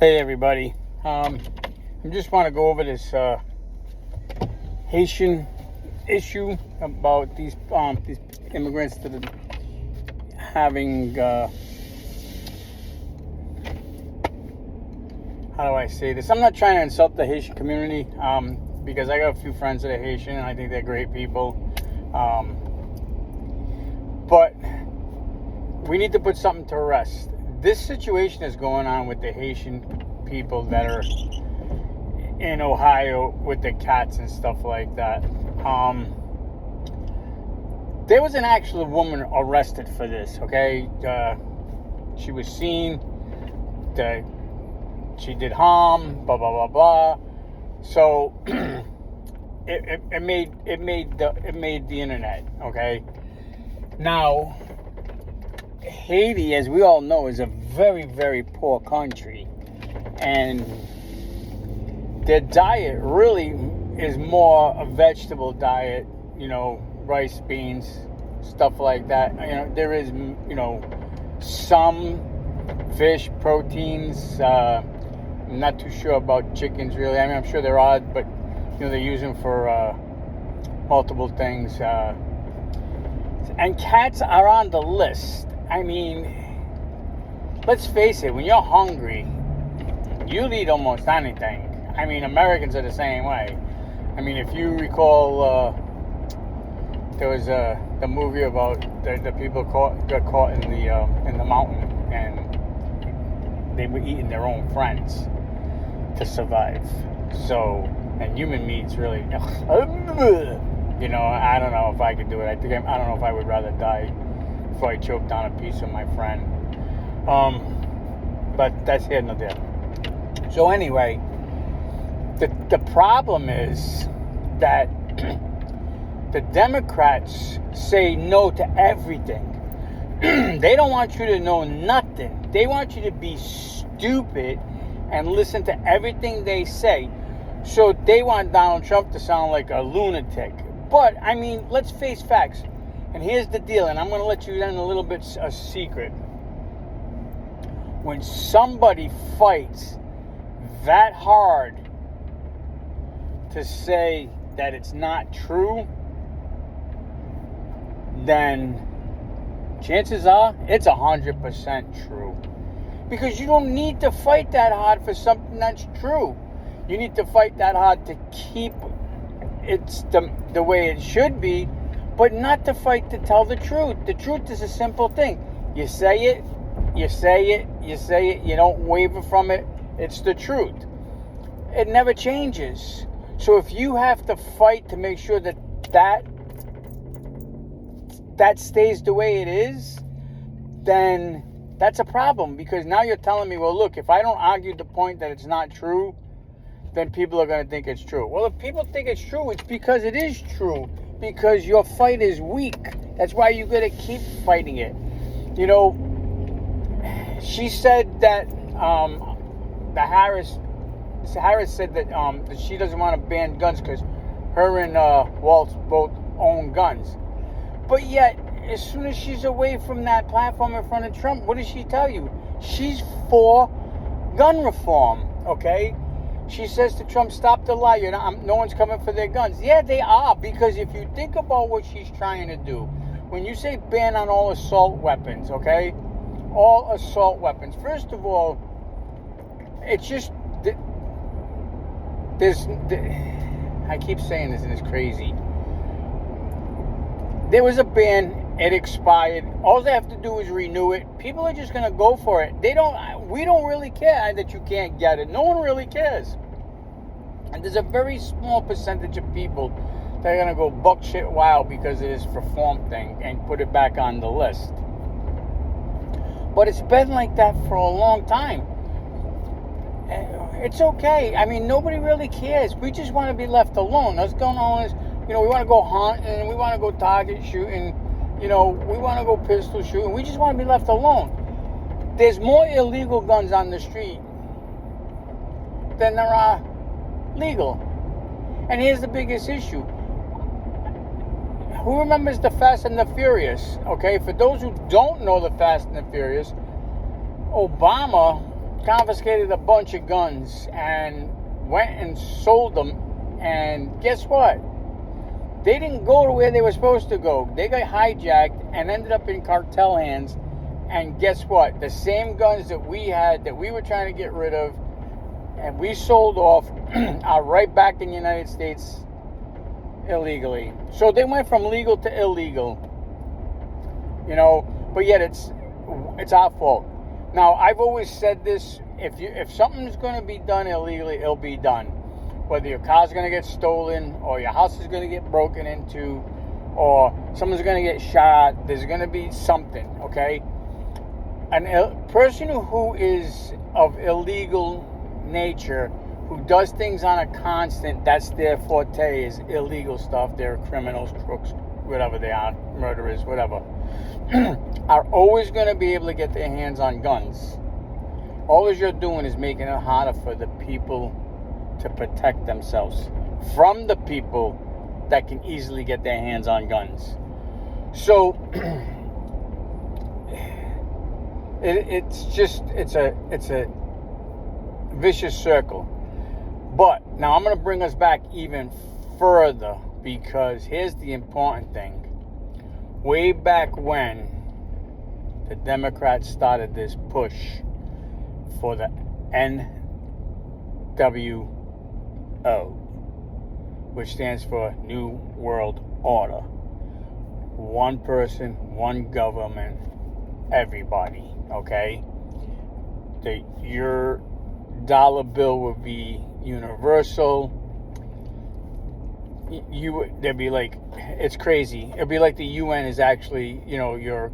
Hey everybody, I just want to go over this Haitian issue about these immigrants that are having how do I say this? I'm not trying to insult the Haitian community because I got a few friends that are Haitian and I think they're great people, but we need to put something to rest. This situation is going on with the Haitian people that are in Ohio with the cats and stuff like that. There was an actual woman arrested for this, okay? She was seen, she did harm, blah, blah, blah, blah. So it made the internet, okay? Now, Haiti, as we all know, is a very, very poor country, and their diet really is more a vegetable diet, rice, beans, stuff like that. There is, some fish, proteins. I'm not too sure about chickens, really. I mean, I'm sure there are, but, they use them for multiple things. And cats are on the list. I mean, let's face it, when you're hungry, you'll eat almost anything. I mean, Americans are the same way. I mean, if you recall, there was the movie about the people got caught in the mountain, and they were eating their own friends to survive. So, and human meat's really, I don't know if I could do it. I don't know if I would rather die before I choked down a piece of my friend. But that's here nor there. So anyway, the problem is that the Democrats say no to everything. They don't want you to know nothing. They want you to be stupid and listen to everything they say. So they want Donald Trump to sound like a lunatic. But, I mean, let's face facts. And here's the deal, and I'm going to let you in a little bit a secret. When somebody fights that hard to say that it's not true, then chances are it's 100% true. Because you don't need to fight that hard for something that's true. You need to fight that hard to keep it the way it should be, but not to fight to tell the truth. The truth is a simple thing. You say it, you say it, you say it, you don't waver from it. It's the truth. It never changes. So if you have to fight to make sure that stays the way it is, then that's a problem. Because now you're telling me, well, look, if I don't argue the point that it's not true, then people are going to think it's true. Well, if people think it's true, it's because it is true. Because your fight is weak. That's why you got to keep fighting it. She said that Harris said that she doesn't want to ban guns because her and Waltz both own guns. But yet, as soon as she's away from that platform in front of Trump, what does she tell you? She's for gun reform, okay? She says to Trump, stop the lie. No one's coming for their guns. Yeah, they are. Because if you think about what she's trying to do, when you say ban on all assault weapons, okay? All assault weapons. First of all, it's just... I keep saying this and it's crazy. There was a ban. It expired. All they have to do is renew it. People are just going to go for it. We don't really care that you can't get it. No one really cares. And there's a very small percentage of people that are going to go buck shit wild because of this reform thing and put it back on the list. But it's been like that for a long time. It's okay. I mean, nobody really cares. We just want to be left alone. What's going on is, we want to go hunting, we want to go target shooting, we want to go pistol shooting. We just want to be left alone. There's more illegal guns on the street than there are legal. And here's the biggest issue. Who remembers the Fast and the Furious? Okay, for those who don't know the Fast and the Furious, Obama confiscated a bunch of guns and went and sold them. And guess what? They didn't go to where they were supposed to go. They got hijacked and ended up in cartel hands. And guess what? The same guns that we had, that we were trying to get rid of, and we sold off, are right back in the United States illegally. So they went from legal to illegal. You know, but yet it's our fault. Now, I've always said this: if something's going to be done illegally, it'll be done. Whether your car's going to get stolen, or your house is going to get broken into, or someone's going to get shot, there's going to be something, okay? A person who is of illegal nature, who does things on a constant, that's their forte, is illegal stuff. They're criminals, crooks, whatever they are, murderers, whatever, are always going to be able to get their hands on guns. All you're doing is making it harder for the people to protect themselves from the people that can easily get their hands on guns. So it's a vicious circle. But now I'm going to bring us back even further, because here's the important thing. Way back when the Democrats started this push for the NWO, which stands for New World Order. One person, one government, everybody, okay? Your dollar bill would be universal. There'd be like, it's crazy. It'd be like the UN is actually, your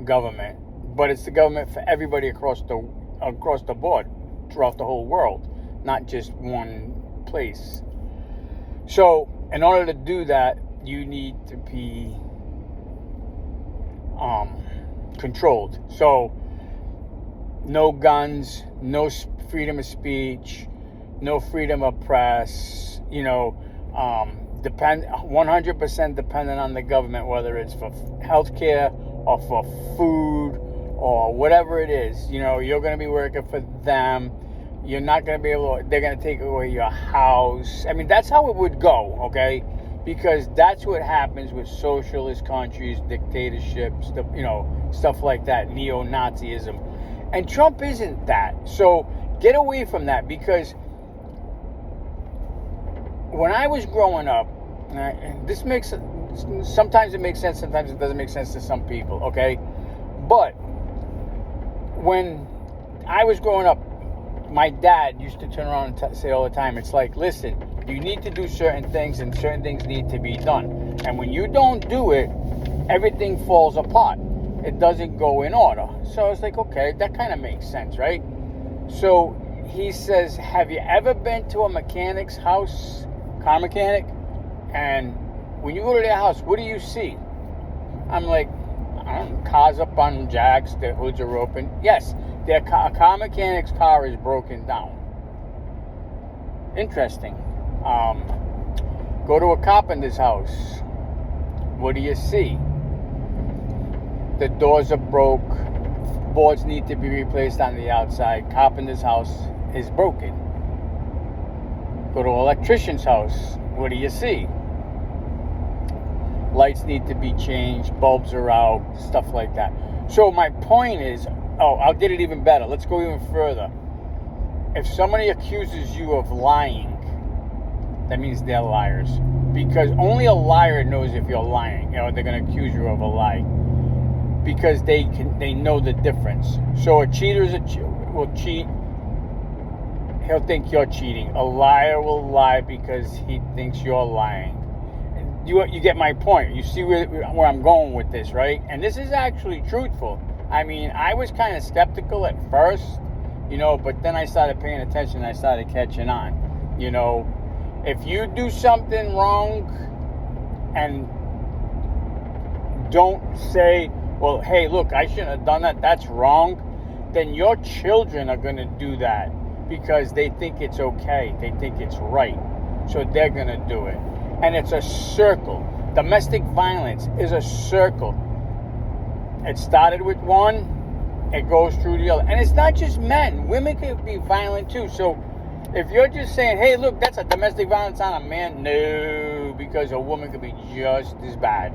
government, but it's the government for everybody across the board, throughout the whole world, not just one place. So, in order to do that, you need to be controlled. So, no guns, no freedom of speech, no freedom of press, 100% dependent on the government, whether it's for healthcare or for food or whatever it is. You're going to be working for them. You're not going to be able to, they're going to take away your house. I mean, that's how it would go, okay? Because that's what happens with socialist countries, dictatorships, stuff like that, neo-Nazism. And Trump isn't that. So get away from that, because when I was growing up, sometimes it makes sense, sometimes it doesn't make sense to some people, okay? But when I was growing up, my dad used to turn around and say all the time, it's like, listen, you need to do certain things, and certain things need to be done. And when you don't do it, everything falls apart. It doesn't go in order. So I was like, okay, that kind of makes sense, right? So he says, have you ever been to a mechanic's house, car mechanic? And when you go to their house, what do you see? I'm like, cars up on jacks, their hoods are open. Yes, a car mechanic's car is broken down. Interesting. Go to a carpenter's house. What do you see? The doors are broke. Boards need to be replaced on the outside. Carpenter's house is broken. Go to an electrician's house. What do you see? Lights need to be changed. Bulbs are out. Stuff like that. So my point is, I'll get it even better. Let's go even further. If somebody accuses you of lying, that means they're liars. Because only a liar knows if you're lying. They're going to accuse you of a lie. Because they know the difference. So a cheater will cheat. He'll think you're cheating. A liar will lie because he thinks you're lying. You get my point. You see where I'm going with this, right? And this is actually truthful. I mean, I was kind of skeptical at first, but then I started paying attention and I started catching on. If you do something wrong and don't say, well, hey, look, I shouldn't have done that, that's wrong, then your children are going to do that because they think it's okay. They think it's right. So they're going to do it. And it's a circle. Domestic violence is a circle. It started with one, it goes through the other. And it's not just men. Women can be violent too. So if you're just saying, hey, look, that's a domestic violence on a man, no, because a woman could be just as bad.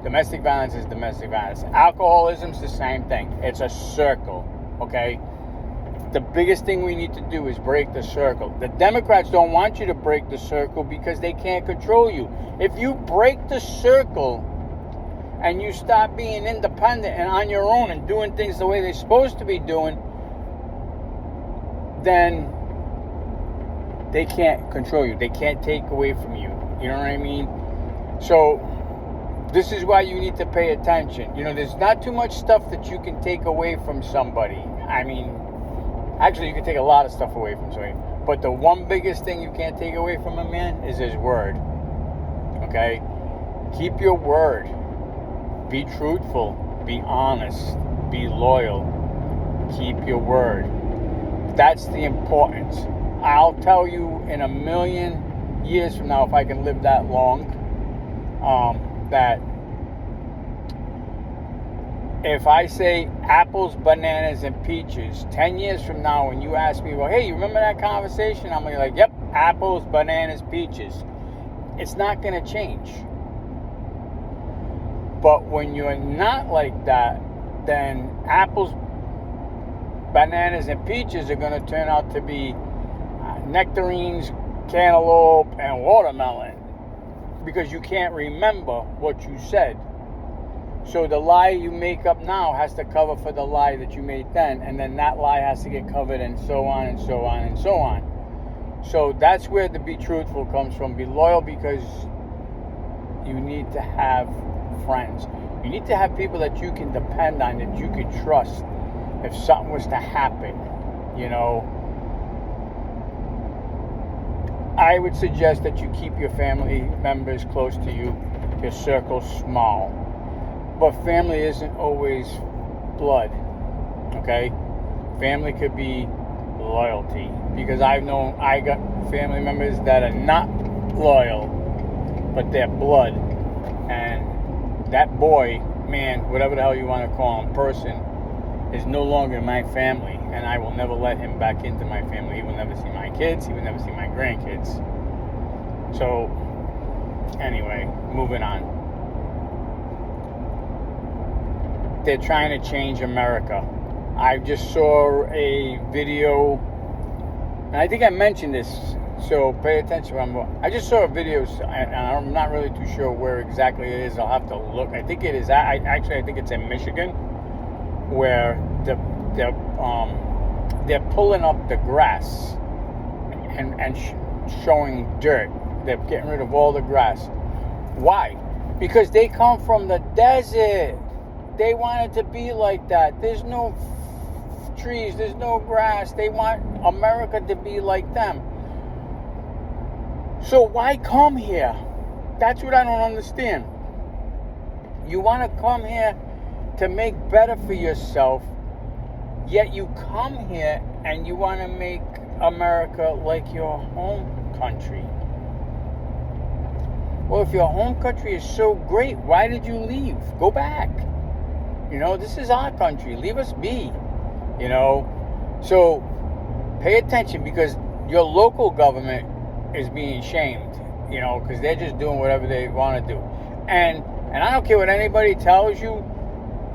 Domestic violence is domestic violence. Alcoholism's the same thing. It's a circle, okay? The biggest thing we need to do is break the circle. The Democrats don't want you to break the circle because they can't control you. If you break the circle and you stop being independent and on your own and doing things the way they're supposed to be doing, then they can't control you. They can't take away from you. You know what I mean? So this is why you need to pay attention. You know, there's not too much stuff that you can take away from somebody. I mean, actually, you can take a lot of stuff away from somebody. But the one biggest thing you can't take away from a man is his word. Okay? Keep your word. Be truthful. Be honest. Be loyal. Keep your word. That's the importance. I'll tell you in a million years from now, if I can live that long, that if I say apples, bananas, and peaches, 10 years from now, when you ask me, well, hey, you remember that conversation? I'm like, yep, apples, bananas, peaches. It's not going to change. But when you're not like that, then apples, bananas, and peaches are going to turn out to be nectarines, cantaloupe, and watermelon, because you can't remember what you said. So the lie you make up now has to cover for the lie that you made then, and then that lie has to get covered, and so on and so on and so on. So that's where the be truthful comes from. Be loyal, because you need to have friends. You need to have people that you can depend on, that you can trust if something was to happen. You know, I would suggest that you keep your family members close to you, your circle small. But family isn't always blood, okay? Family could be loyalty, because I got family members that are not loyal, but they're blood. And that boy, man, whatever the hell you want to call him, person, is no longer my family, and I will never let him back into my family. He will never see my kids. He will never see my grandkids. So, anyway, moving on. They're trying to change America. I just saw a video, and I think I mentioned this, so pay attention. I just saw a video, and I'm not really too sure where exactly it is. I'll have to look. I think it is. I think it's in Michigan, where they're pulling up the grass and showing dirt. They're getting rid of all the grass. Why? Because they come from the desert. They want it to be like that. There's no trees. There's no grass. They want America to be like them. So why come here? That's what I don't understand. You want to come here to make better for yourself, yet you come here and you want to make America like your home country. Well, if your home country is so great, why did you leave? Go back. You know, this is our country. Leave us be. You know, so pay attention, because your local government is being shamed. You know, because they're just doing whatever they want to do. And I don't care what anybody tells you,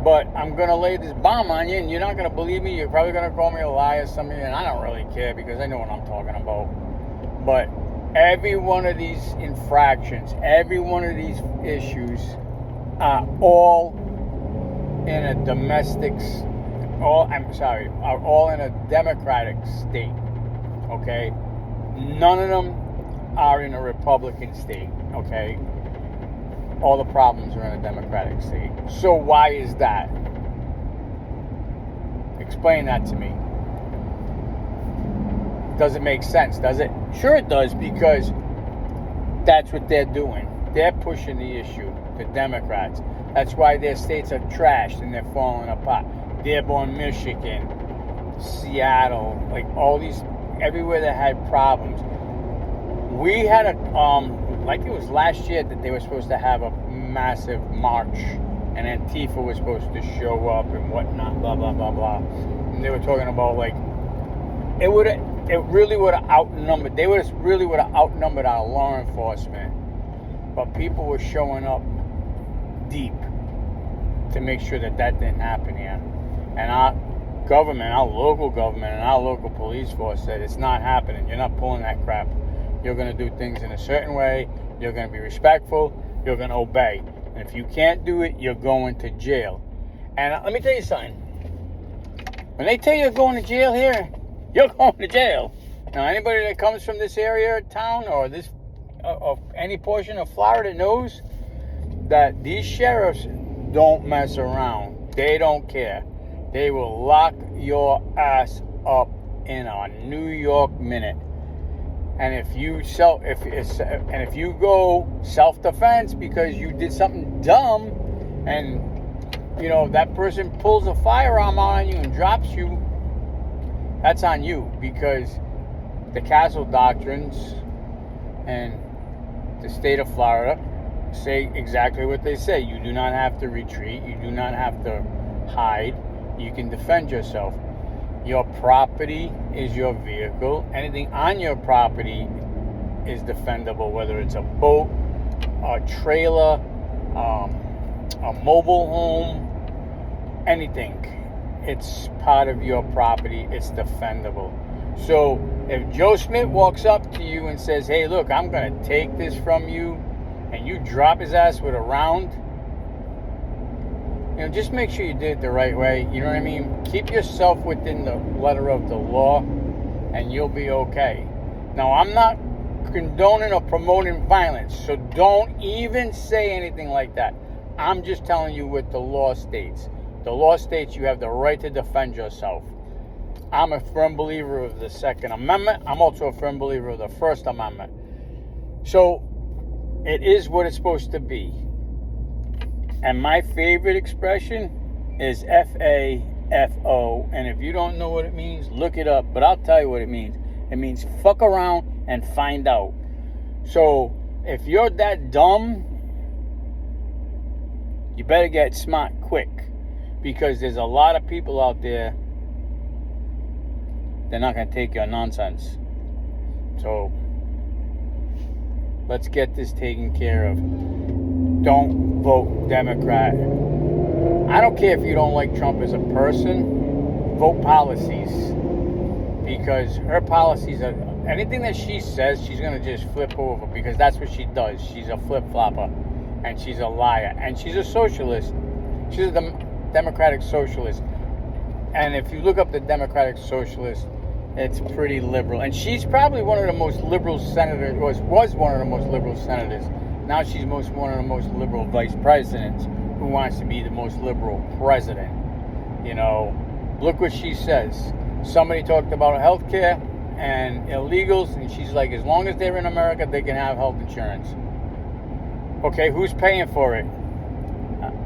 but I'm going to lay this bomb on you, and you're not going to believe me. You're probably going to call me a liar or something, and I don't really care, because I know what I'm talking about. But every one of these infractions, every one of these issues are all in a are all in a democratic state, okay? None of them are in a Republican state, okay? All the problems are in a democratic state. So why is that? Explain that to me. Doesn't make sense, does it? Sure it does, because that's what they're doing. They're pushing the issue, the Democrats. That's why their states are trashed and they're falling apart. Dearborn, Michigan, Seattle, like all these, everywhere that had problems. We had like it was last year that they were supposed to have a massive march and Antifa was supposed to show up and whatnot, blah blah blah blah. And they were talking about like it really would have outnumbered. They really would have outnumbered our law enforcement, but people were showing up deep to make sure that didn't happen here. And our government, our local government, and our local police force said it's not happening. You're not pulling that crap. You're going to do things in a certain way. You're going to be respectful. You're going to obey. And if you can't do it, you're going to jail. And let me tell you something. When they tell you you're going to jail here, you're going to jail. Now, anybody that comes from this area of town or this of any portion of Florida knows that these sheriffs don't mess around. They don't care. They will lock your ass up in a New York minute. And if you go self-defense because you did something dumb, and that person pulls a firearm on you and drops you, that's on you, because the Castle Doctrines and the state of Florida say exactly what they say. You do not have to retreat. You do not have to hide. You can defend yourself. Your property is your vehicle. Anything on your property is defendable, whether it's a boat, a trailer, a mobile home, anything. It's part of your property. It's defendable. So if Joe Smith walks up to you and says, hey, look, I'm going to take this from you, and you drop his ass with a round, just make sure you did it the right way. You know what I mean? Keep yourself within the letter of the law, and you'll be okay. Now, I'm not condoning or promoting violence, so don't even say anything like that. I'm just telling you what the law states. The law states you have the right to defend yourself. I'm a firm believer of the Second Amendment. I'm also a firm believer of the First Amendment. So it is what it's supposed to be. And my favorite expression is FAFO. And if you don't know what it means, look it up. But I'll tell you what it means. It means fuck around and find out. So if you're that dumb, you better get smart quick. Because there's a lot of people out there, they're not going to take your nonsense. So let's get this taken care of. Don't vote Democrat. I don't care if you don't like Trump as a person. Vote policies. Because her policies are, anything that she says, she's going to just flip over. Because that's what she does. She's a flip-flopper. And she's a liar. And she's a socialist. She's a Democratic Socialist. And if you look up the Democratic Socialist, it's pretty liberal. And she's probably one of the most liberal senators, was one of the most liberal senators. Now she's one of the most liberal vice presidents who wants to be the most liberal president. Look what she says. Somebody talked about health care and illegals, and she's like, as long as they're in America, they can have health insurance. Okay, who's paying for it?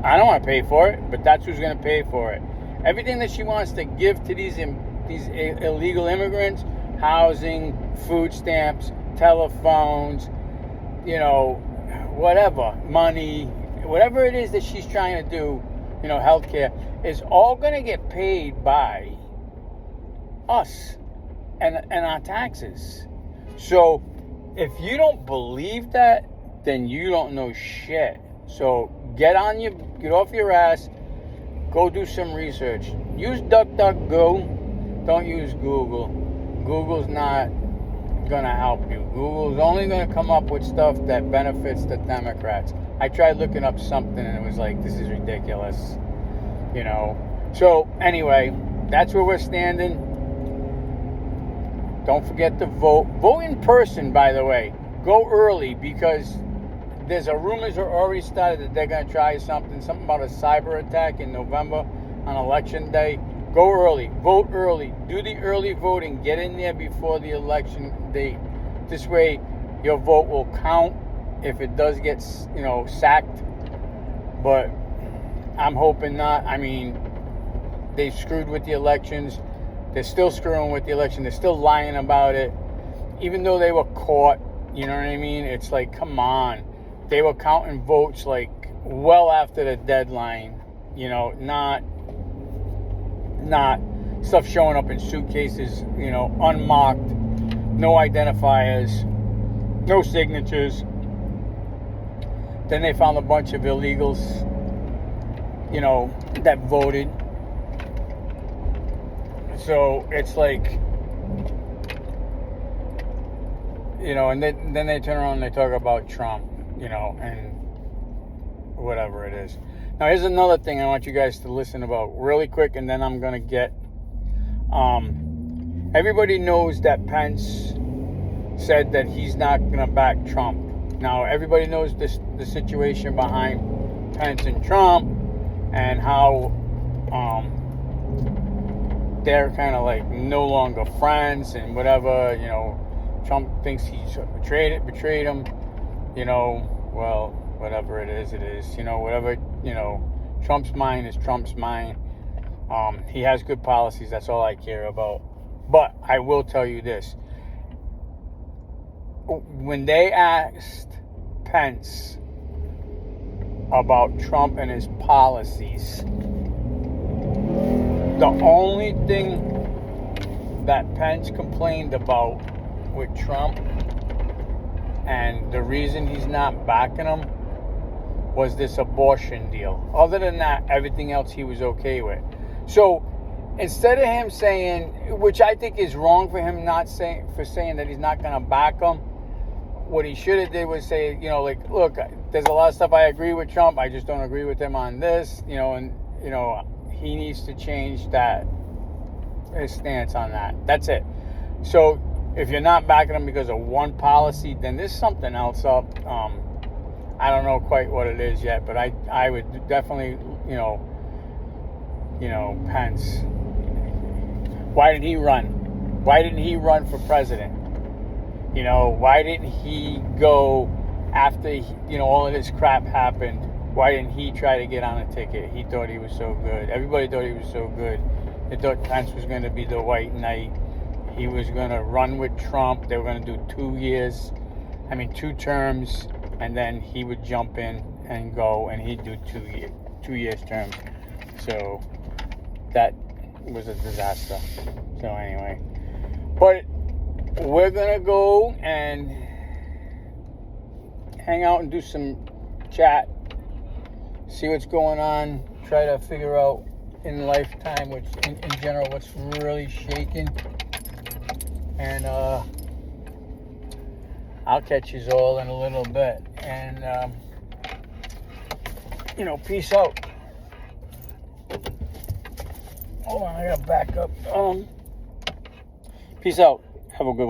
I don't want to pay for it, but that's who's going to pay for it. Everything that she wants to give to these illegal immigrants, housing, food stamps, telephones, whatever, money, whatever it is that she's trying to do, healthcare, is all going to get paid by us and our taxes. So if you don't believe that, then you don't know shit. So get off your ass, go do some research. Use DuckDuckGo, don't use Google. Google's not gonna help you. Google's only gonna come up with stuff that benefits the Democrats. I tried looking up something and it was like, this is ridiculous. So anyway, that's where we're standing. Don't forget to vote. Vote in person, by the way. Go early, because there's rumors are already started that they're going to try something about a cyber attack in November on election day. Go early. Vote early. Do the early voting. Get in there before the election date. This way, your vote will count if it does get, sacked. But I'm hoping not. I mean, they screwed with the elections. They're still screwing with the election. They're still lying about it. Even though they were caught, you know what I mean? It's like, come on. They were counting votes like well after the deadline, you know, not stuff showing up in suitcases, you know, unmarked, no identifiers, no signatures. Then they found a bunch of illegals, you know, that voted. So it's like, you know, and then they turn around and they talk about Trump, you know, and whatever it is. Now, here's another thing I want you guys to listen about really quick, and then I'm going to get... everybody knows that Pence said that he's not going to back Trump. Now, everybody knows the situation behind Pence and Trump and how they're kind of like no longer friends and whatever. You know, Trump thinks he's betrayed him. You know, well, whatever it is, you know, whatever, you know, Trump's mind is Trump's mind. He has good policies. That's all I care about. But I will tell you this. When they asked Pence about Trump and his policies, the only thing that Pence complained about with Trump and the reason he's not backing him was this abortion deal. Other than that, everything else he was okay with. So instead of him saying, which I think is wrong for him saying that he's not going to back him, what he should have did was say, you know, like, look, there's a lot of stuff I agree with Trump. I just don't agree with him on this, you know, and, you know, he needs to change his stance on that. That's it. So if you're not backing him because of one policy, then there's something else up. I don't know quite what it is yet, but I would definitely, you know, Pence. Why did he run? Why didn't he run for president? You know, why didn't he go after, you know, all of this crap happened? Why didn't he try to get on a ticket? He thought he was so good. Everybody thought he was so good. They thought Pence was going to be the white knight. He was going to run with Trump. They were going to do 2 terms, and then he would jump in and go, and he'd do 2 years terms. So that was a disaster. So anyway, but we're gonna go and hang out and do some chat, see what's going on, try to figure out in lifetime, which in general, what's really shaking. And I'll catch you all in a little bit. And you know, peace out. Hold on, I gotta back up. Peace out. Have a good one.